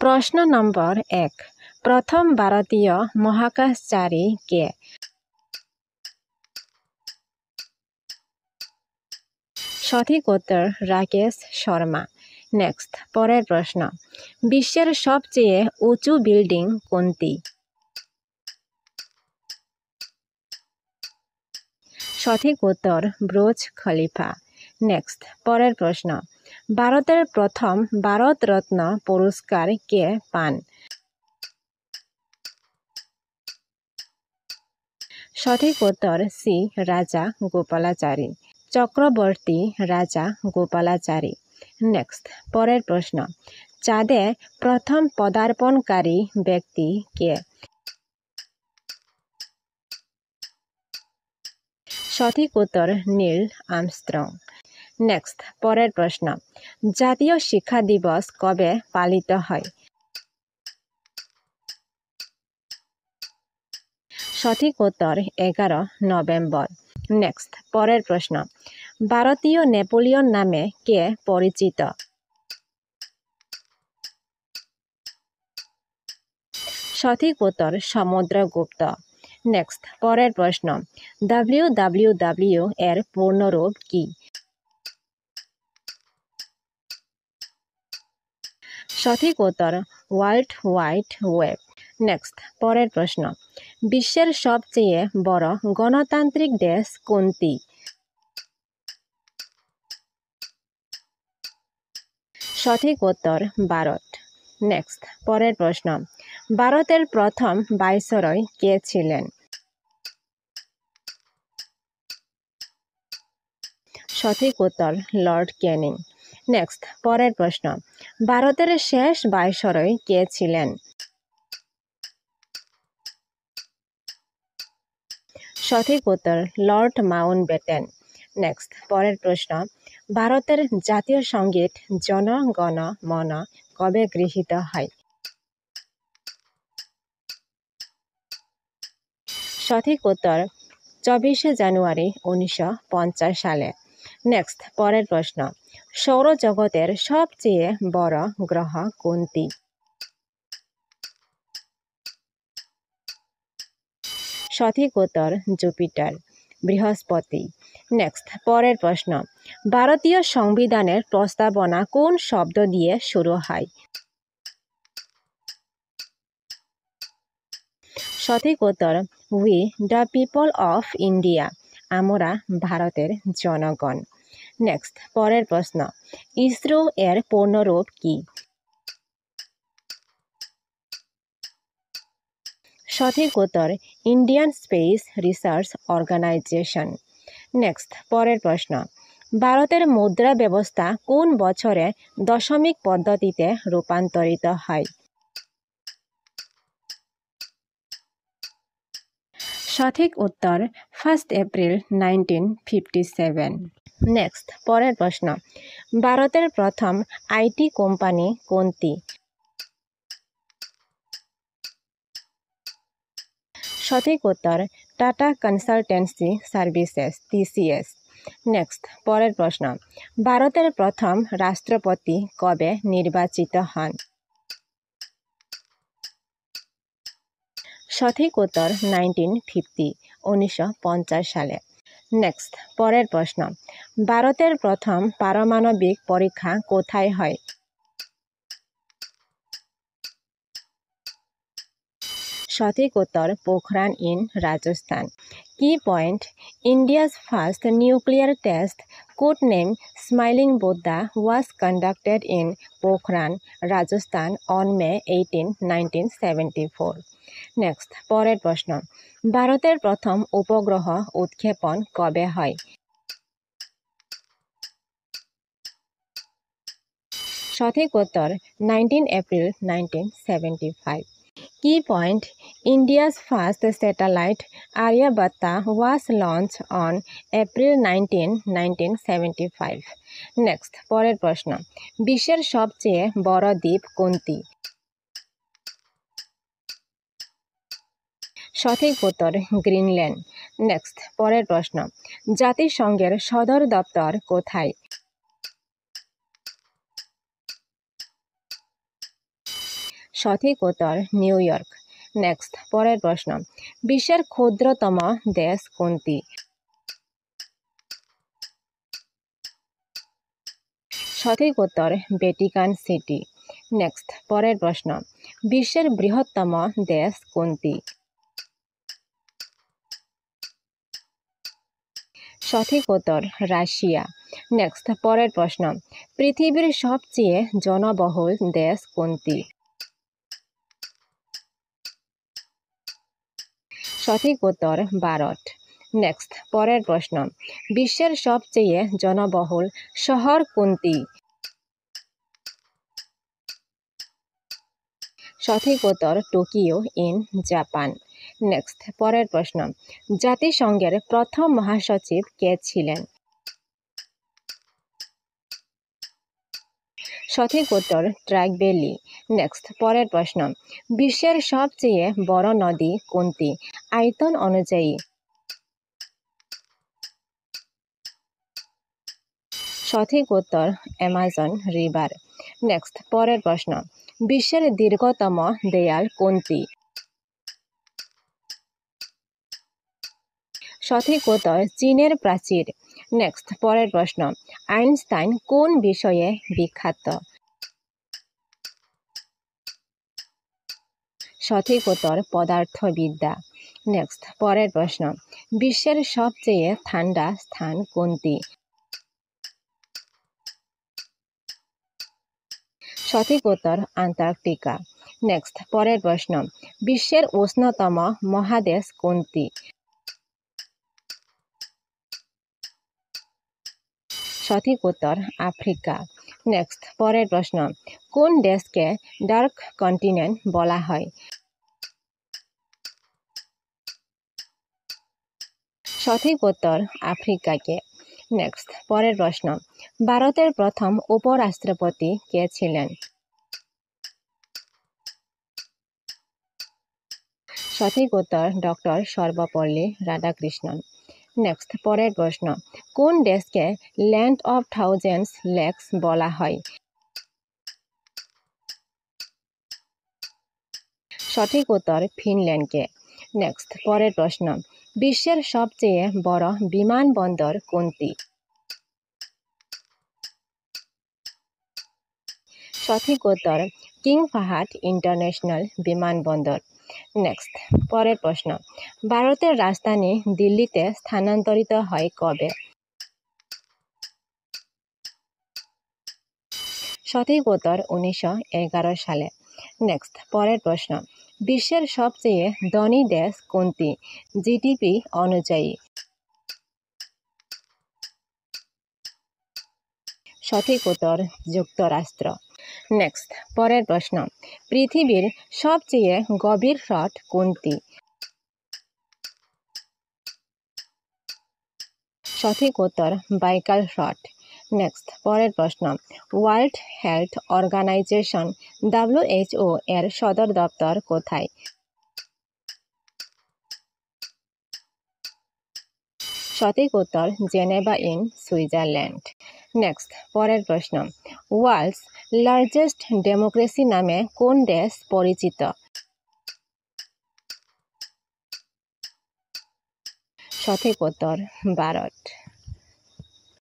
প্রশ্ন নম্বর 1 প্রথম ভারতীয় মহাকাশচারী কে? সঠিক উত্তর রাকেশ শর্মা। নেক্সট, পরের প্রশ্ন, বিশ্বের সবচেয়ে উঁচু বিল্ডিং কোনটি? সঠিক উত্তর বুর্জ খলিফা। নেক্সট, পরের প্রশ্ন, ভারতের প্রথম ভারতরত্ন পুরস্কার কে পান? সঠিক উত্তর সি রাজা গোপালাচারী, চক্রবর্তী রাজা গোপালাচারী। নেক্সট, পরের প্রশ্ন, চাঁদে প্রথম পদার্পণকারী ব্যক্তি কে? সঠিক উত্তর নীল আর্মস্ট্রং। নেক্সট, পরের প্রশ্ন, জাতীয় শিক্ষা দিবস কবে পালিত হয়? সঠিক উত্তর 11 নভেম্বর। নেক্সট, পরের প্রশ্ন, ভারতীয় নেপোলিয়ন নামে কে পরিচিত? সঠিক উত্তর সমুদ্রগুপ্ত। নেক্সট, পরের প্রশ্ন, WWW এর পূর্ণরূপ কি? সঠিক উত্তর ওয়ার্ল্ড ওয়াইড ওয়েব। নেক্সট, পরের প্রশ্ন, বিশ্বের সবচেয়ে বড় গণতান্ত্রিক দেশ কোনটি? সঠিক উত্তর ভারত। নেক্সট, পরের প্রশ্ন, ভারতের প্রথম ভাইসরয় কে ছিলেন? সঠিক উত্তর লর্ড ক্যানিং। নেক্সট, পরের প্রশ্ন, ভারতের শেষ ভাইসরয় কে ছিলেন? সঠিক উত্তর লর্ড মাউন্টব্যাটেন। নেক্সট, পরের প্রশ্ন, ভারতের জাতীয় সঙ্গীত জন গণ মন কবে গৃহীত হয়? সঠিক উত্তর 24 জানুয়ারি 1950 সালে। নেক্সট, পরের প্রশ্ন, সৌরজগতের সবচেয়ে বড় গ্রহ কোনটি? সঠিক উত্তর জুপিটার, বৃহস্পতি। নেক্সট, পরের প্রশ্ন, ভারতীয় সংবিধানের প্রস্তাবনা কোন শব্দ দিয়ে শুরু হয়? সঠিক উত্তর we the people of India, আমরা ভারতের জনগণ। নেক্সট, পরের প্রশ্ন, ইসরো এর পূর্ণরূপ কি? সঠিক উত্তর Indian space research organisation. Next, পরের প্রশ্ন, ভারতের মুদ্রা ব্যবস্থা কোন বছরে দশমিক পদ্ধতিতে রূপান্তরিত হয়? সঠিক উত্তর 1 এপ্রিল 1957। নেক্সট, পরের প্রশ্ন, ভারতের প্রথম আইটি কোম্পানি কোনটি? সঠিক উত্তর tata consultancy services, TCS। Next, পরের প্রশ্ন, ভারতের প্রথম রাষ্ট্রপতি কবে নির্বাচিত হন? সঠিক উত্তর 1950 সালে। নেক্সট, পরের প্রশ্ন, ভারতের প্রথম পারমাণবিক পরীক্ষা কোথায় হয়? সঠিক উত্তর পোখরান ইন রাজস্থান। কি point, ইন্ডিয়া's first nuclear test, codenamed Smiling Buddha, was conducted in Pokhran, Rajasthan on May 18, 1974. Next, পরের প্রশ্ন, ভারতের প্রথম উপগ্রহ উৎক্ষেপণ কবে হয়? সঠিক উত্তর 19 April 1975। Key point, India's first satellite Aryabhatta was launched on April 19, 1975. Next, পরের প্রশ্ন, বিশ্বের সবচেয়ে বড় দ্বীপ কোনটি? সঠিক উত্তর গ্রিনল্যান্ড। নেক্সট, পরের প্রশ্ন, জাতিসংঘের সদর দপ্তর কোথায়? সঠিক উত্তর নিউ ইয়র্ক। নেক্সট, পরের প্রশ্ন, বিশ্বের ক্ষুদ্রতম দেশ কোনটি? সঠিক উত্তর ভ্যাটিকান সিটি। নেক্সট, পরের প্রশ্ন, বিশ্বের বৃহত্তম দেশ কোনটি? সঠিক উত্তর রাশিয়া। নেক্সট, পরের প্রশ্ন, পৃথিবীর সবচেয়ে জনবহুল দেশ কোনটি? সঠিক উত্তর ভারত। নেক্সট, পরের প্রশ্ন, বিশ্বের সবচেয়ে জনবহুল শহর কোনটি? সঠিক উত্তর টোকিও ইন জাপান। নেক্সট, পরের প্রশ্ন, জাতিসংঘের প্রথম মহাসচিব কে ছিলেন? সঠিক উত্তর ট্র্যাকবেলি। নেক্সট, পরের প্রশ্ন, বিশ্বের সবচেয়ে বড় নদী কোনটি আয়তন অনুযায়ী? সঠিক উত্তর অ্যামাজন রিভার। নেক্সট, পরের প্রশ্ন, বিশ্বের দীর্ঘতম দেয়াল কোনটি? সঠিক উত্তর চীনের প্রাচীর। নেক্সট, পরের প্রশ্ন, আইনস্টাইন কোন বিষয়ে বিখ্যাত? সঠিক উত্তর পদার্থবিদ্যা। নেক্সট, পরের প্রশ্ন, বিশ্বের সবচেয়ে ঠান্ডা স্থান কোনটি? সঠিক উত্তর আন্টার্কটিকা। নেক্সট, পরের প্রশ্ন, বিশ্বের উষ্ণতম মহাদেশ কোনটি? সঠিক উত্তর আফ্রিকা। নেক্সট, পরের প্রশ্ন, কোন দেশকে ডার্ক কন্টিনেন্ট বলা হয়? সঠিক উত্তর আফ্রিকাকে। নেক্সট, পরের প্রশ্ন, ভারতের প্রথম উপরাষ্ট্রপতি কে ছিলেন? সঠিক উত্তর ডক্টর সর্বপল্লী রাধাকৃষ্ণন। নেক্সট, পরের প্রশ্ন, কোন দেশকে ল্যান্ড অফ থাউজেন্ডস লেকস বলা হয়? সঠিক উত্তর ফিনল্যান্ডকে। নেক্সট, পরের প্রশ্ন, বিশ্বের সবচেয়ে বড় বিমানবন্দর কোনটি? সঠিক উত্তর কিং ফাহাদ ইন্টারন্যাশনাল বিমানবন্দর। নেক্সট, পরের প্রশ্ন, ভারতের রাজধানী দিল্লিতে স্থানান্তরিত হয় কবে? সঠিক উত্তর 1911 সালে। নেক্সট, পরের প্রশ্ন, বিশ্বের সবচেয়ে ধনী দেশ কোনটি জিডিপি অনুযায়ী? সঠিক উত্তর যুক্তরাষ্ট্র। নেক্সট, পরের প্রশ্ন, পৃথিবীর সবচেয়ে গভীর হ্রদ কোনটি? সঠিক উত্তর বাইকাল হ্রদ। নেক্সট, পরের প্রশ্ন, ওয়ার্ল্ড হেলথ অর্গানাইজেশন WHO এর সদর দপ্তর কোথায়? সঠিক উত্তর জেনেভা ইন সুইজারল্যান্ড। নেক্সট, পরের প্রশ্ন, ওয়ার্ল্ডস লার্জেস্ট ডেমোক্রেসি নামে কোন দেশ পরিচিত? সঠিক উত্তর ভারত।